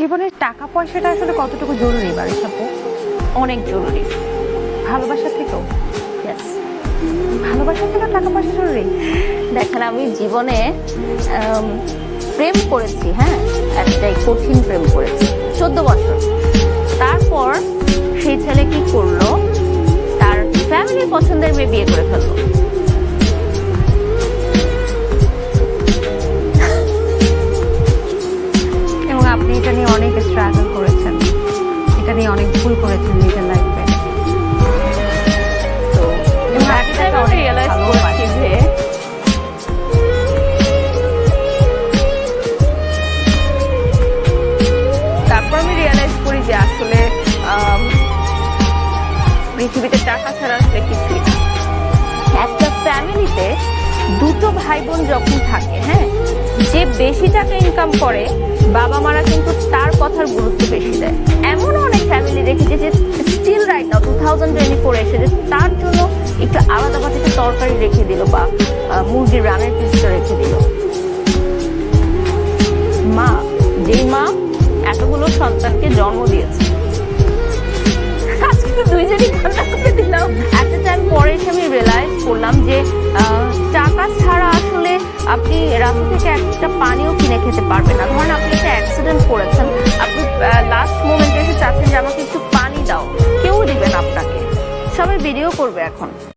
জীবনের টাকা পয়সাটা আসলে কতটুকু জরুরি বাড়ির সাথে? অনেক জরুরি। ভালোবাসা থেকেও? Yes. ভালোবাসা থেকেও টাকা পয়সা জরুরি? দেখেন আমি জীবনে প্রেম করেছি, হ্যাঁ, একটাই কঠিন প্রেম করেছি 14 বছর। তারপর সেই ছেলে কি করলো, তার ফ্যামিলি পছন্দের মেয়ে বিয়ে করে ফেললো। এবং আপনি এটা নিয়ে অনেক স্ট্রাগল করেছেন, এটা নিয়ে অনেক ভুল করেছেন নিজের লাইফে। তো এবং একটা time আমি রিয়েলাইজ করছি যে তারপর আমি রিয়েলাইজ করি যে আসলে পৃথিবীতে টাকা ছাড়া আসলে কিছুই না। একটা ফ্যামিলিতে দুটো ভাই বোন যখন থাকে, হ্যাঁ, যে বেশি টাকা ইনকাম করে বাবা মারা কিন্তু তার কথার গুরুত্ব বেশি দেয়। এমন অনেক ফ্যামিলি দেখেছি যে স্টিল রাইট নাও 2024 এসে যে তার জন্য একটু আলাদা পাতিতে তরকারি রেখে দিল বা মুরগির রানের পিসটা রেখে দিল। মা, যেই মা এতগুলো সন্তানকে জন্ম দিয়েছে, আজকে তো দুইজনই কান্না করে দিলাম। একটা টাইম পরে এসে আমি রিয়েলাইজ করলাম যে টাকা ছাড়া আসলে আপনি রাস্তা থেকে একটা পানিও কিনে খেতে পারবেন না। ধরেন আপনি একটা অ্যাক্সিডেন্ট করেছেন, আপনি লাস্ট মোমেন্টে এসে চাচ্ছেন যে আমাকে একটু পানি দাও, কেউ দিবেন আপনাকে, সবাই ভিডিও করবে এখন।